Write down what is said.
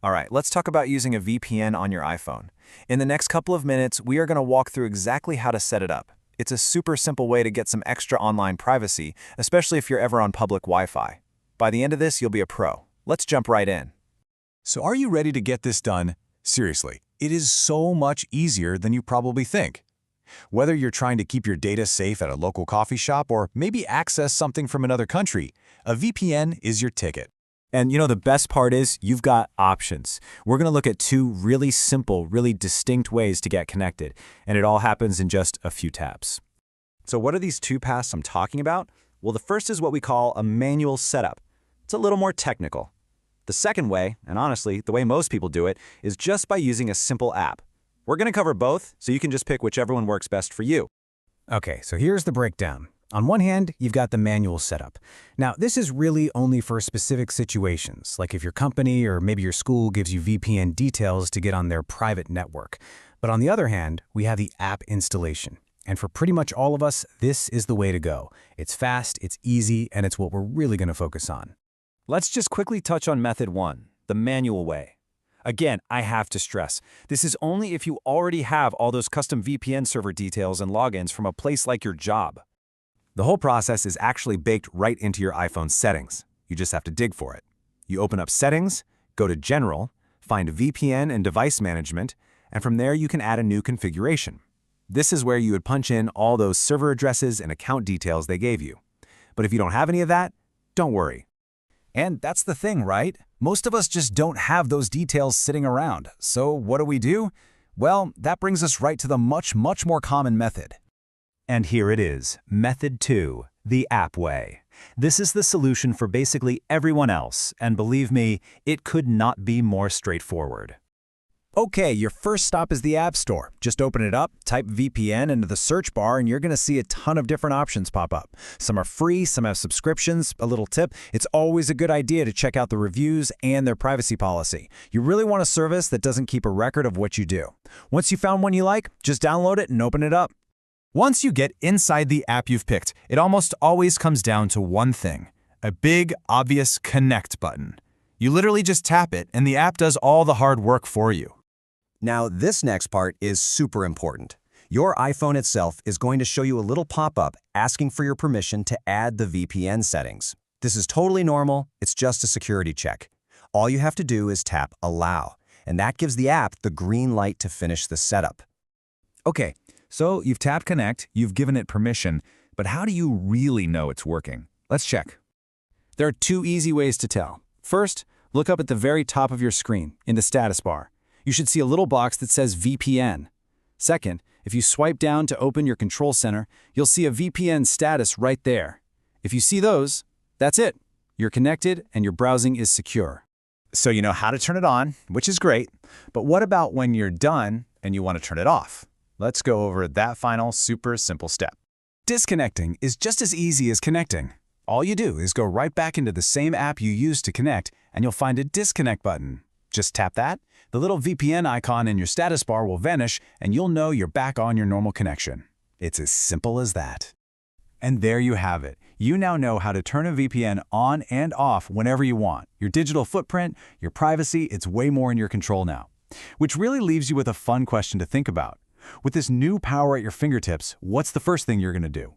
All right, let's talk about using a VPN on your iPhone. In the next couple of minutes, we are going to walk through exactly how to set it up. It's a super simple way to get some extra online privacy, especially if you're ever on public Wi-Fi. By the end of this, you'll be a pro. Let's jump right in. So are you ready to get this done? Seriously, it is so much easier than you probably think. Whether you're trying to keep your data safe at a local coffee shop or maybe access something from another country, a VPN is your ticket. And the best part is you've got options. We're going to look at two really simple, really distinct ways to get connected, and it all happens in just a few taps. So what are these two paths I'm talking about? Well, the first is what we call a manual setup. It's a little more technical. The second way, and honestly, the way most people do it, is just by using a simple app. We're going to cover both, so you can just pick whichever one works best for you. Okay, so here's the breakdown. On one hand, you've got the manual setup. Now, this is really only for specific situations, like if your company or maybe your school gives you VPN details to get on their private network. But on the other hand, we have the app installation. And for pretty much all of us, this is the way to go. It's fast, it's easy, and it's what we're really going to focus on. Let's just quickly touch on method one, the manual way. Again, I have to stress, this is only if you already have all those custom VPN server details and logins from a place like your job. The whole process is actually baked right into your iPhone settings. You just have to dig for it. You open up Settings, go to General, find VPN and Device Management, and from there you can add a new configuration. This is where you would punch in all those server addresses and account details they gave you. But if you don't have any of that, don't worry. And that's the thing, right? Most of us just don't have those details sitting around. So what do? Well, that brings us right to the much more common method. And here it is, method 2, the app way. This is the solution for basically everyone else, and believe me, it could not be more straightforward. Okay, your first stop is the App Store. Just open it up, type VPN into the search bar, and you're going to see a ton of different options pop up. Some are free, some have subscriptions. A little tip, it's always a good idea to check out the reviews and their privacy policy. You really want a service that doesn't keep a record of what you do. Once you found one you like, just download it and open it up. Once you get inside the app you've picked, it almost always comes down to one thing, a big, obvious connect button. You literally just tap it and the app does all the hard work for you. Now, this next part is super important. Your iPhone itself is going to show you a little pop-up asking for your permission to add the VPN settings. This is totally normal, it's just a security check. All you have to do is tap Allow, and that gives the app the green light to finish the setup. Okay, so you've tapped Connect, you've given it permission, but how do you really know it's working? Let's check. There are two easy ways to tell. First, look up at the very top of your screen, in the status bar. You should see a little box that says VPN. Second, if you swipe down to open your control center, you'll see a VPN status right there. If you see those, that's it. You're connected and your browsing is secure. So you know how to turn it on, which is great, but what about when you're done and you want to turn it off? Let's go over that final super simple step. Disconnecting is just as easy as connecting. All you do is go right back into the same app you used to connect, and you'll find a disconnect button. Just tap that, the little VPN icon in your status bar will vanish, and you'll know you're back on your normal connection. It's as simple as that. And there you have it. You now know how to turn a VPN on and off whenever you want. Your digital footprint, your privacy, it's way more in your control now. Which really leaves you with a fun question to think about. With this new power at your fingertips, what's the first thing you're going to do?